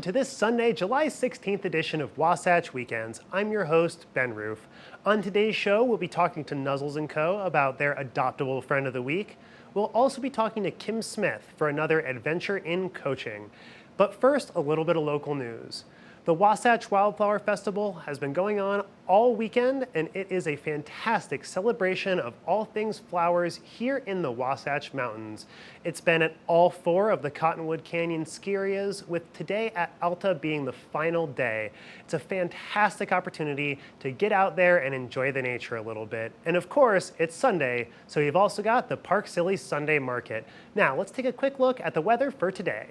welcome to this Sunday, July 16th edition of Wasatch Weekends. I'm your host, Ben Roof. On today's show, we'll be talking to Nuzzles Co about their adoptable friend of the week. We'll also be talking to Kim Smith for another adventure in coaching. But first, a little bit of local news. The Wasatch Wildflower Festival has been going on all weekend, and it is a fantastic celebration of all things flowers here in the Wasatch Mountains. It's been at all 4 of the Cottonwood Canyon ski areas, with today at Alta being the final day. It's a fantastic opportunity to get out there and enjoy the nature a little bit. And of course, it's Sunday, so you've also got the Park Silly Sunday Market. Now, let's take a quick look at the weather for today.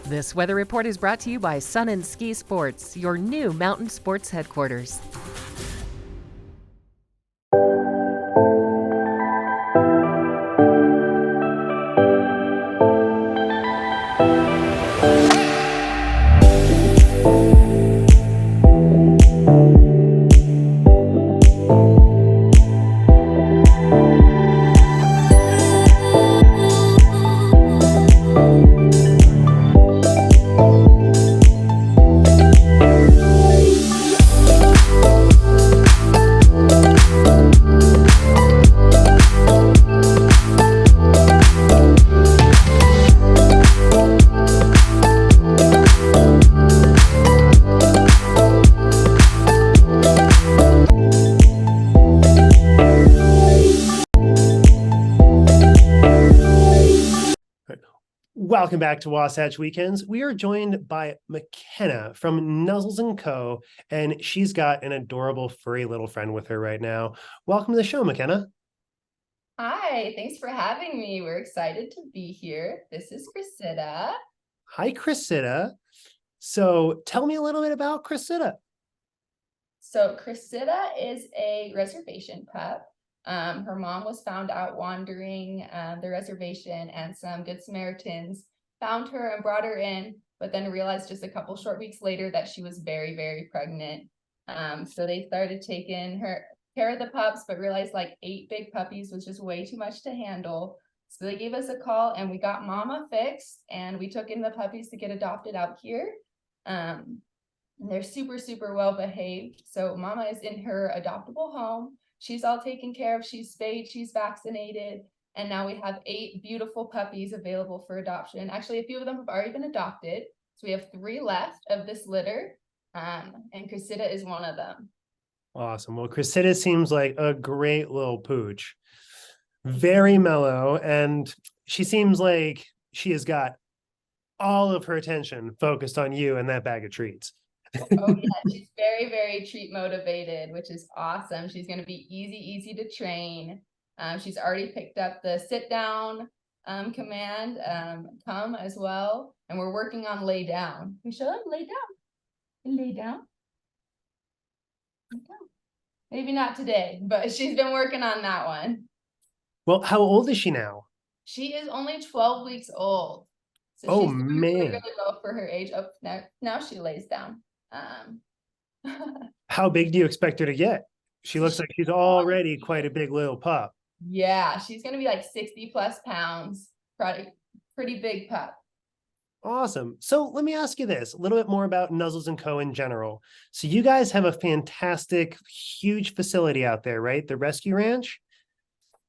This weather report is brought to you by Sun and Ski Sports, your new mountain sports headquarters. Welcome back to Wasatch Weekends. We are joined by McKenna from Nuzzles Co, and she's got an adorable furry little friend with her right now. Welcome to the show, McKenna. Hi, thanks for having me. We're excited to be here. This is Cressida. Hi, Cressida. So tell me a little bit about Cressida. So Cressida is a reservation pup. Her mom was found out wandering the reservation, and some Good Samaritans found her and brought her in, but then realized just a couple short weeks later that she was very, very pregnant. So they started taking her care of the pups, but realized like 8 big puppies was just way too much to handle. So they gave us a call and we got Mama fixed, and we took in the puppies to get adopted out here. And they're super, super well behaved. So Mama is in her adoptable home. She's all taken care of. She's spayed, she's vaccinated. And now we have 8 beautiful puppies available for adoption. Actually, a few of them have already been adopted. So we have 3 left of this litter. And Cressida is one of them. Awesome. Well, Cressida seems like a great little pooch. Very mellow. And she seems like she has got all of her attention focused on you and that bag of treats. Oh yeah, she's very, very treat motivated, which is awesome. She's going to be easy to train. She's already picked up the sit down command, come as well. And we're working on lay down. We show them lay down. Lay down. Lay down. Maybe not today, but she's been working on that one. Well, how old is she now? She is only 12 weeks old. So Oh, she's doing man. really well for her age. Oh, now she lays down. How big do you expect her to get? She looks like she's already quite a big little pup. Yeah, she's going to be like 60 plus pounds. Pretty big pup. Awesome. So let me ask you this, a little bit more about Nuzzles Co in general. So you guys have a fantastic, huge facility out there, right? The rescue ranch?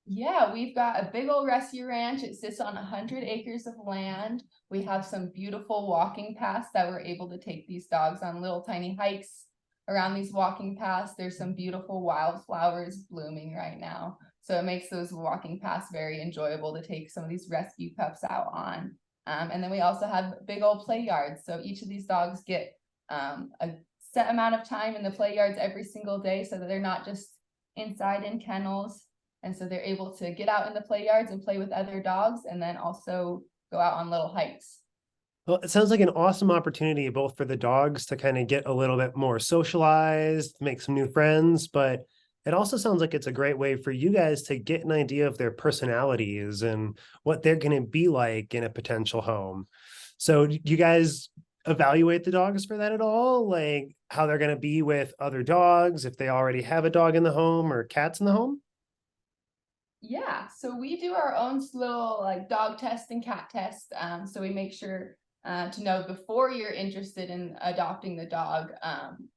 Yeah, we've got a big old rescue ranch. It sits on 100 acres of land. We have some beautiful walking paths that we're able to take these dogs on little tiny hikes around these walking paths. There's some beautiful wildflowers blooming right now. So it makes those walking paths very enjoyable to take some of these rescue pups out on. And then we also have big old play yards. So each of these dogs get a set amount of time in the play yards every single day, so that they're not just inside in kennels. And so they're able to get out in the play yards and play with other dogs, and then also go out on little hikes. Well, it sounds like an awesome opportunity both for the dogs to kind of get a little bit more socialized, make some new friends, but it also sounds like it's a great way for you guys to get an idea of their personalities and what they're going to be like in a potential home. So do you guys evaluate the dogs for that at all? Like how they're going to be with other dogs, if they already have a dog in the home or cats in the home? Yeah, so we do our own little like dog test and cat test. So we make sure to know before you're interested in adopting the dog,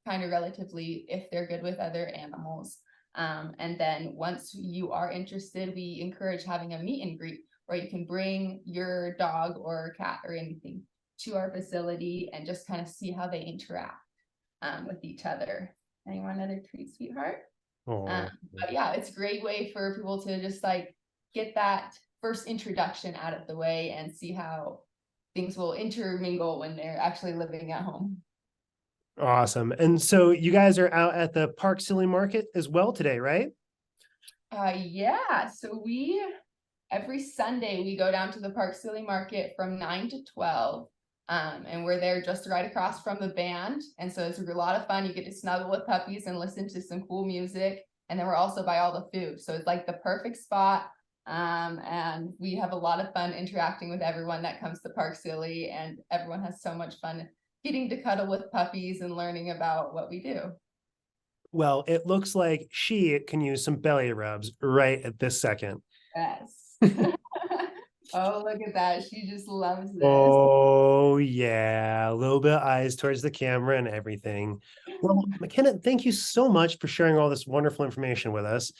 kind of relatively if they're good with other animals. And then once you are interested, we encourage having a meet and greet where you can bring your dog or cat or anything to our facility and just kind of see how they interact with each other. Anyone other treat, sweetheart? Oh, But yeah, it's a great way for people to just like get that first introduction out of the way and see how things will intermingle when they're actually living at home. awesome. And so you guys are out at the Park Silly Market as well today, right? Yeah, so we every Sunday we go down to the Park Silly Market from 9 to 12. And we're there just right across from the band. And so it's a lot of fun. You get to snuggle with puppies and listen to some cool music. And then we're also by all the food. So it's like the perfect spot. And we have a lot of fun interacting with everyone that comes to Park Silly, and everyone has so much fun getting to cuddle with puppies and learning about what we do. Well, it looks like she can use some belly rubs right at this second. Yes. Oh, look at that. She just loves this. Oh, yeah. A little bit of eyes towards the camera and everything. Well, McKenna, thank you so much for sharing all this wonderful information with us.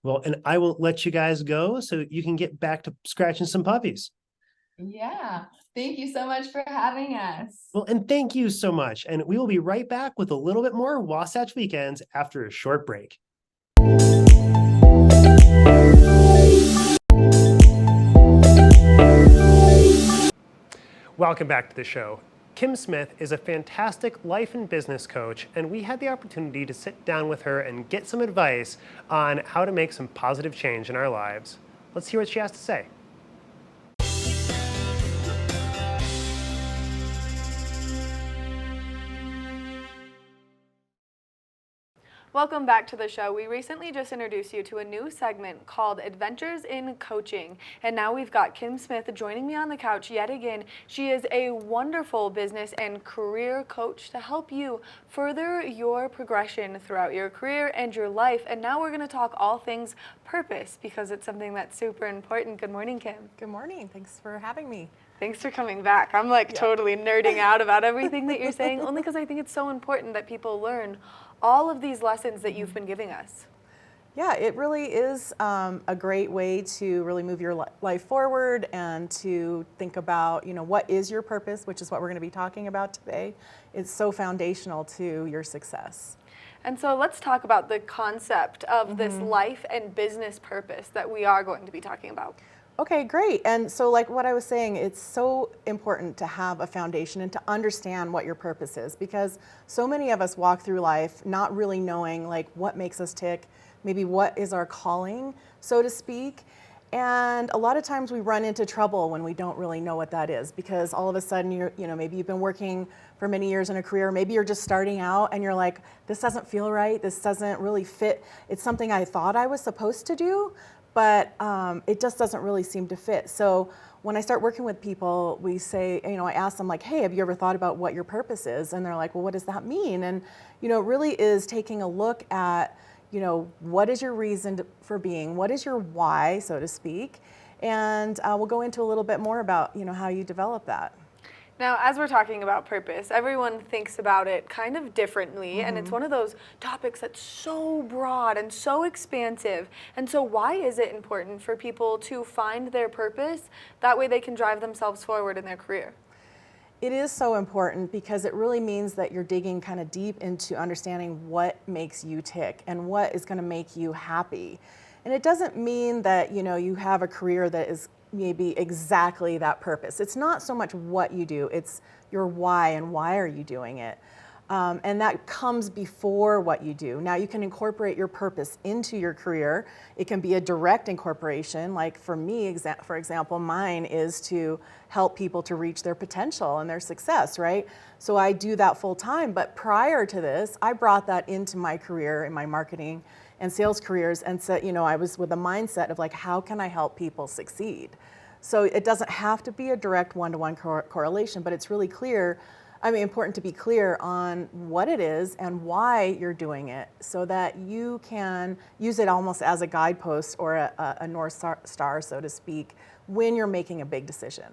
Well, and I will let you guys go so you can get back to scratching some puppies. Yeah. Thank you so much for having us. Well, and thank you so much. And we will be right back with a little bit more Wasatch Weekends after a short break. Welcome back to the show. Kim Smith is a fantastic life and business coach, and we had the opportunity to sit down with her and get some advice on how to make some positive change in our lives. Let's hear what she has to say. Welcome back to the show. We recently just introduced you to a new segment called Adventures in Coaching. And now we've got Kim Smith joining me on the couch yet again. She is a wonderful business and career coach to help you further your progression throughout your career and your life. And now we're going to talk all things purpose because it's something that's super important. Good morning, Kim. Good morning. Thanks for having me. Thanks for coming back. I'm like totally nerding out about everything that you're saying, only because I think it's so important that people learn all of these lessons that you've been giving us. Yeah, it really is a great way to really move your life forward and to think about, what is your purpose, which is what we're going to be talking about today. It's so foundational to your success. And so let's talk about the concept of this life and business purpose that we are going to be talking about. Okay, great. And so like what I was saying, it's so important to have a foundation and to understand what your purpose is, because so many of us walk through life not really knowing like what makes us tick, maybe what is our calling, so to speak. And a lot of times we run into trouble when we don't really know what that is, because all of a sudden maybe you've been working for many years in a career, maybe you're just starting out and you're like, this doesn't feel right, this doesn't really fit. It's something I thought I was supposed to do, but it just doesn't really seem to fit. So when I start working with people, we say, I ask them like, hey, have you ever thought about what your purpose is? And they're like, well, what does that mean? And, it really is taking a look at, what is your reason for being? What is your why, so to speak? And we'll go into a little bit more about, how you develop that. Now, as we're talking about purpose, everyone thinks about it kind of differently, and it's one of those topics that's so broad and so expansive. And so why is it important for people to find their purpose? That way they can drive themselves forward in their career. It is so important because it really means that you're digging kind of deep into understanding what makes you tick and what is going to make you happy. And it doesn't mean that, you have a career that is maybe exactly that purpose. It's not so much what you do, it's your why and why are you doing it. And that comes before what you do. Now you can incorporate your purpose into your career. It can be a direct incorporation. Like for me, for example, mine is to help people to reach their potential and their success, right? So I do that full time. But prior to this, I brought that into my career, in my marketing and sales careers, and said, I was with a mindset of like, how can I help people succeed? So it doesn't have to be a direct one-to-one correlation, but it's really clear important to be clear on what it is and why you're doing it so that you can use it almost as a guidepost or a North Star, so to speak, when you're making a big decision.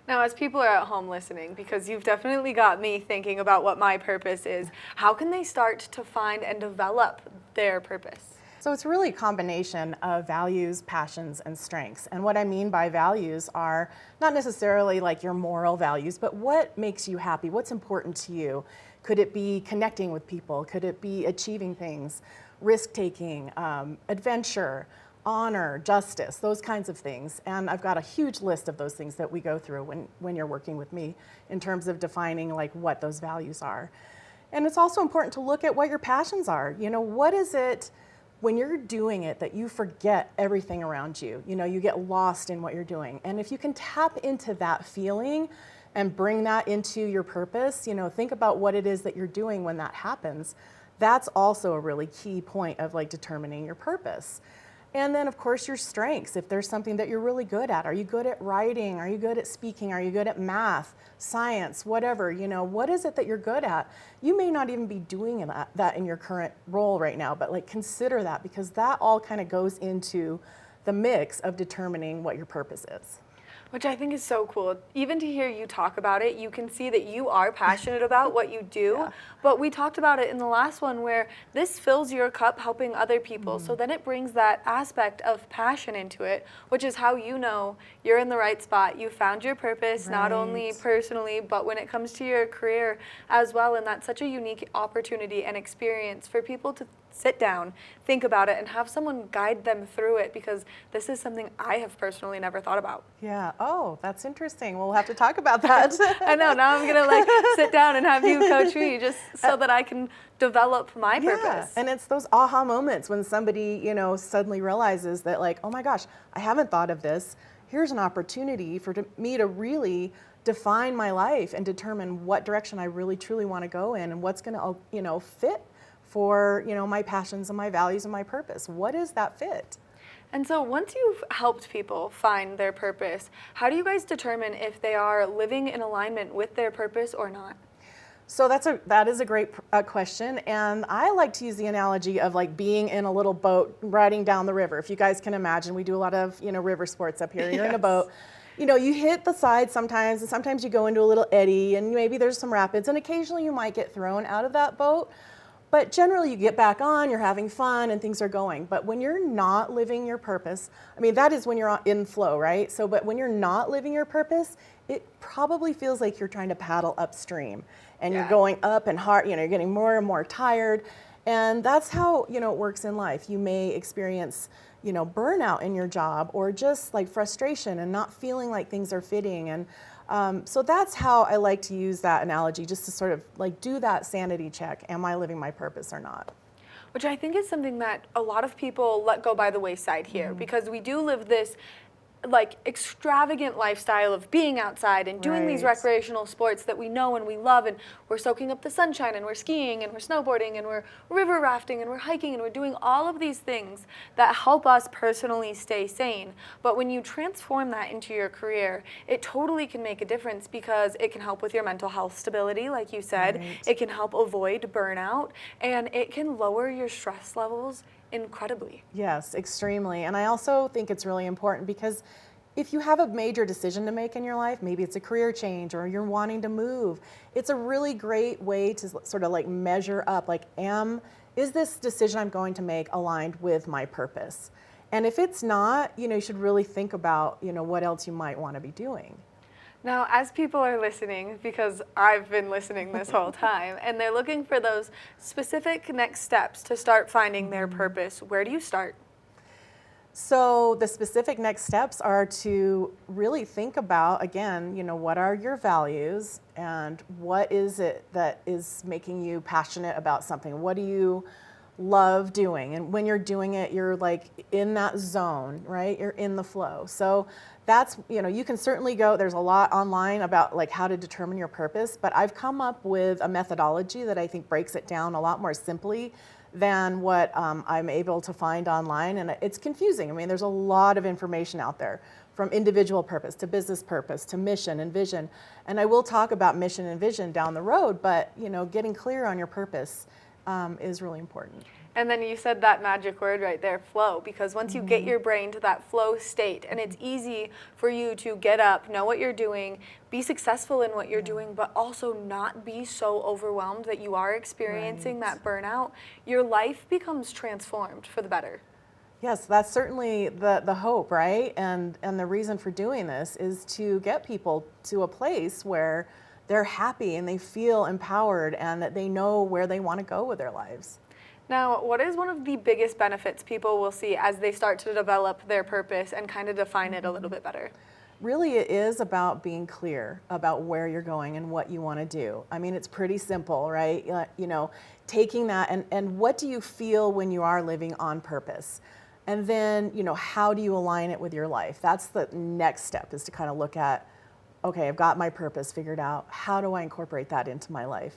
Now, as people are at home listening, because you've definitely got me thinking about what my purpose is, how can they start to find and develop their purpose? So it's really a combination of values, passions, and strengths. And what I mean by values are not necessarily like your moral values, but what makes you happy? What's important to you? Could it be connecting with people? Could it be achieving things, risk-taking, adventure, honor, justice, those kinds of things? And I've got a huge list of those things that we go through when you're working with me in terms of defining like what those values are. And it's also important to look at what your passions are. You know, what is it when you're doing it that you forget everything around you? You know, you get lost in what you're doing. And if you can tap into that feeling and bring that into your purpose, you know, think about what it is that you're doing when that happens. That's also a really key point of like determining your purpose. And then of course your strengths, if there's something that you're really good at. Are you good at writing? Are you good at speaking? Are you good at math, science, whatever? You know, what is it that you're good at? You may not even be doing that in your current role right now, but like consider that, because that all kind of goes into the mix of determining what your purpose is. Which I think is so cool. Even to hear you talk about it, you can see that you are passionate about what you do. Yeah. But we talked about it in the last one where this fills your cup helping other people. So then it brings that aspect of passion into it, which is how you know you're in the right spot. You found your purpose, not only personally, but when it comes to your career as well. And that's such a unique opportunity and experience for people to sit down, think about it, and have someone guide them through it, because this is something I have personally never thought about. Yeah. Oh, that's interesting. We'll have to talk about that. I know. Now I'm gonna like sit down and have you coach me, just so that I can develop my purpose. And it's those aha moments when somebody, you know, suddenly realizes that like, oh my gosh, I haven't thought of this. Here's an opportunity for me to really define my life and determine what direction I really truly want to go in and what's going to, you know, fit for, you know, my passions and my values and my purpose. What is that fit? And so once you've helped people find their purpose, how do you guys determine if they are living in alignment with their purpose or not? So that is a great question, and I like to use the analogy of like being in a little boat riding down the river. If you guys can imagine, we do a lot of, you know, river sports up here. You're in a boat. You know, you hit the side sometimes, and sometimes you go into a little eddy, and maybe there's some rapids, and occasionally you might get thrown out of that boat. But generally you get back on, you're having fun, and things are going. But when you're not living your purpose, I mean, that is when you're in flow, right? So, but when you're not living your purpose, it probably feels like you're trying to paddle upstream, and you're going up and hard, you know, you're getting more and more tired. And that's how, you know, it works in life. You may experience, you know, burnout in your job, or just like frustration and not feeling like things are fitting. And so that's how I like to use that analogy, just to sort of like do that sanity check. Am I living my purpose or not? Which I think is something that a lot of people let go by the wayside here, because we do live this like extravagant lifestyle of being outside and doing these recreational sports that we know and we love, and we're soaking up the sunshine, and we're skiing, and we're snowboarding, and we're river rafting, and we're hiking, and we're doing all of these things that help us personally stay sane. But when you transform that into your career, it totally can make a difference, because it can help with your mental health stability, like you said. It can help avoid burnout, and it can lower your stress levels incredibly. Yes, extremely. And I also think it's really important, because if you have a major decision to make in your life, maybe it's a career change or you're wanting to move, it's a really great way to sort of like measure up, like, is this decision I'm going to make aligned with my purpose? And if it's not, you know, you should really think about, you know, what else you might want to be doing. Now, as people are listening, because I've been listening this whole time, and they're looking for those specific next steps to start finding their purpose, where do you start? So the specific next steps are to really think about, again, you know, what are your values, and what is it that is making you passionate about something? What do you love doing? And when you're doing it, you're like in that zone, right? You're in the flow. So that's, you know, you can certainly go, there's a lot online about like how to determine your purpose, but I've come up with a methodology that I think breaks it down a lot more simply than what I'm able to find online. And it's confusing. I mean, there's a lot of information out there. from individual purpose to business purpose to mission and vision. And I will talk about mission and vision down the road, but getting clear on your purpose is really important. And then you said that magic word right there, flow, because once you get your brain to that flow state, and it's easy for you to get up, know what you're doing, be successful in what you're doing, but also not be so overwhelmed that you are experiencing that burnout, your life becomes transformed for the better. Yes, that's certainly the hope, right? And the reason for doing this is to get people to a place where they're happy and they feel empowered and that they know where they want to go with their lives. Now, what is one of the biggest benefits people will see as they start to develop their purpose and kind of define it a little bit better? Really, it is about being clear about where you're going and what you want to do. I mean, it's pretty simple, right? Taking that and what do you feel when you are living on purpose? And then, how do you align it with your life? That's the next step, is to kind of look at, okay, I've got my purpose figured out. How do I incorporate that into my life?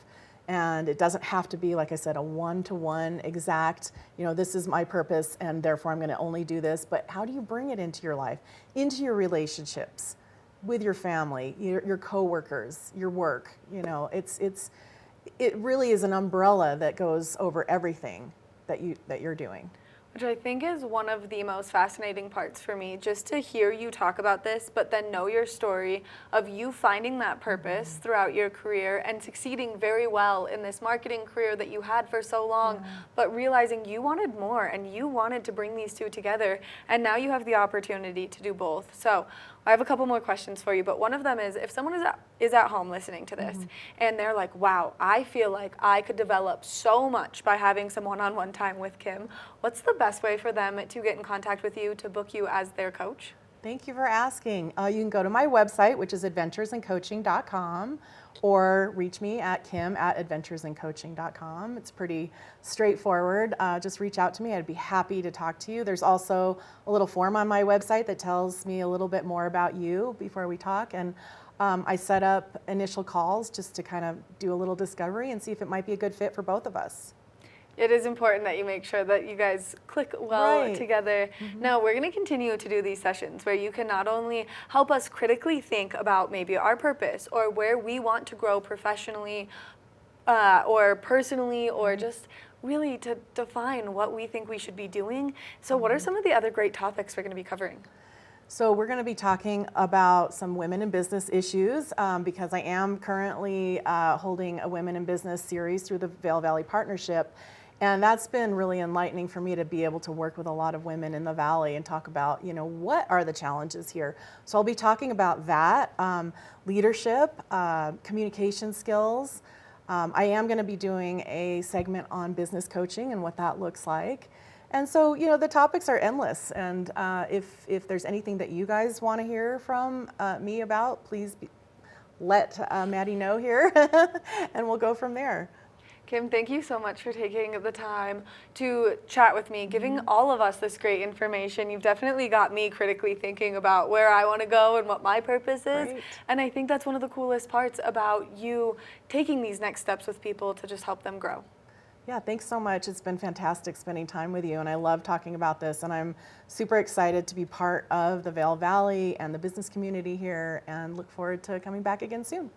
And it doesn't have to be, like I said, a one-to-one exact, this is my purpose and therefore I'm going to only do this. But how do you bring it into your life, into your relationships, with your family, your coworkers, your work? It really is an umbrella that goes over everything that you're doing. Which I think is one of the most fascinating parts for me, just to hear you talk about this, but then know your story of you finding that purpose throughout your career and succeeding very well in this marketing career that you had for so long, but realizing you wanted more and you wanted to bring these two together, and now you have the opportunity to do both. So I have a couple more questions for you, but one of them is, if someone is at home listening to this and they're like, wow, I feel like I could develop so much by having some one-on-one time with Kim, what's the best way for them to get in contact with you, to book you as their coach? Thank you for asking. You can go to my website, which is adventuresandcoaching.com, or reach me at kim@adventuresandcoaching.com. It's pretty straightforward. Just reach out to me. I'd be happy to talk to you. There's also a little form on my website that tells me a little bit more about you before we talk. And I set up initial calls just to kind of do a little discovery and see if it might be a good fit for both of us. It is important that you make sure that you guys click well together. Now, we're going to continue to do these sessions where you can not only help us critically think about maybe our purpose or where we want to grow professionally or personally, or just really to define what we think we should be doing. So what are some of the other great topics we're going to be covering? So we're going to be talking about some women in business issues because I am currently holding a Women in Business series through the Vail Valley Partnership. And that's been really enlightening for me to be able to work with a lot of women in the Valley and talk about, what are the challenges here. So I'll be talking about that, leadership, communication skills. I am going to be doing a segment on business coaching and what that looks like. And so, the topics are endless. And if there's anything that you guys want to hear from me about, please let Maddie know here and we'll go from there. Kim, thank you so much for taking the time to chat with me, giving all of us this great information. You've definitely got me critically thinking about where I want to go and what my purpose is. Great. And I think that's one of the coolest parts about you taking these next steps with people to just help them grow. Yeah, thanks so much. It's been fantastic spending time with you, and I love talking about this, and I'm super excited to be part of the Vail Valley and the business community here, and look forward to coming back again soon.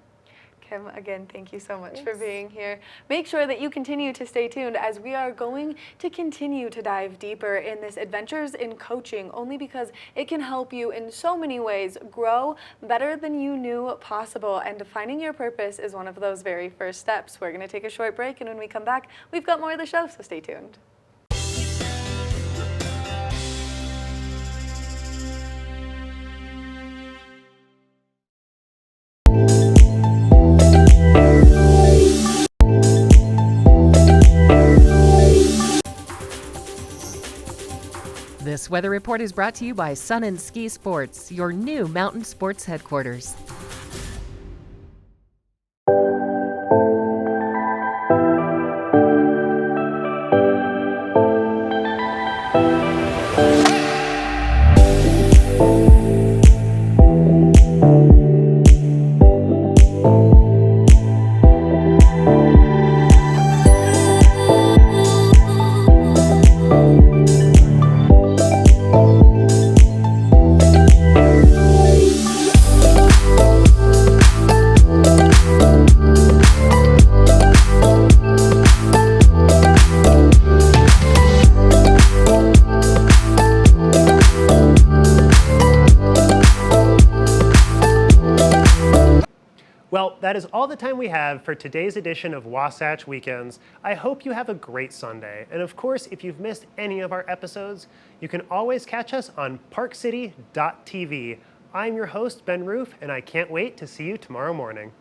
Kim, again, thank you so much for being here. Make sure that you continue to stay tuned as we are going to continue to dive deeper in this Adventures in Coaching, only because it can help you in so many ways grow better than you knew possible. And defining your purpose is one of those very first steps. We're going to take a short break, and when we come back, we've got more of the show, so stay tuned. This weather report is brought to you by Sun & Ski Sports, your new mountain sports headquarters. that is all the time we have for today's edition of Wasatch Weekends. I hope you have a great Sunday. And of course, if you've missed any of our episodes, you can always catch us on parkcity.tv. I'm your host, Ben Roof, and I can't wait to see you tomorrow morning.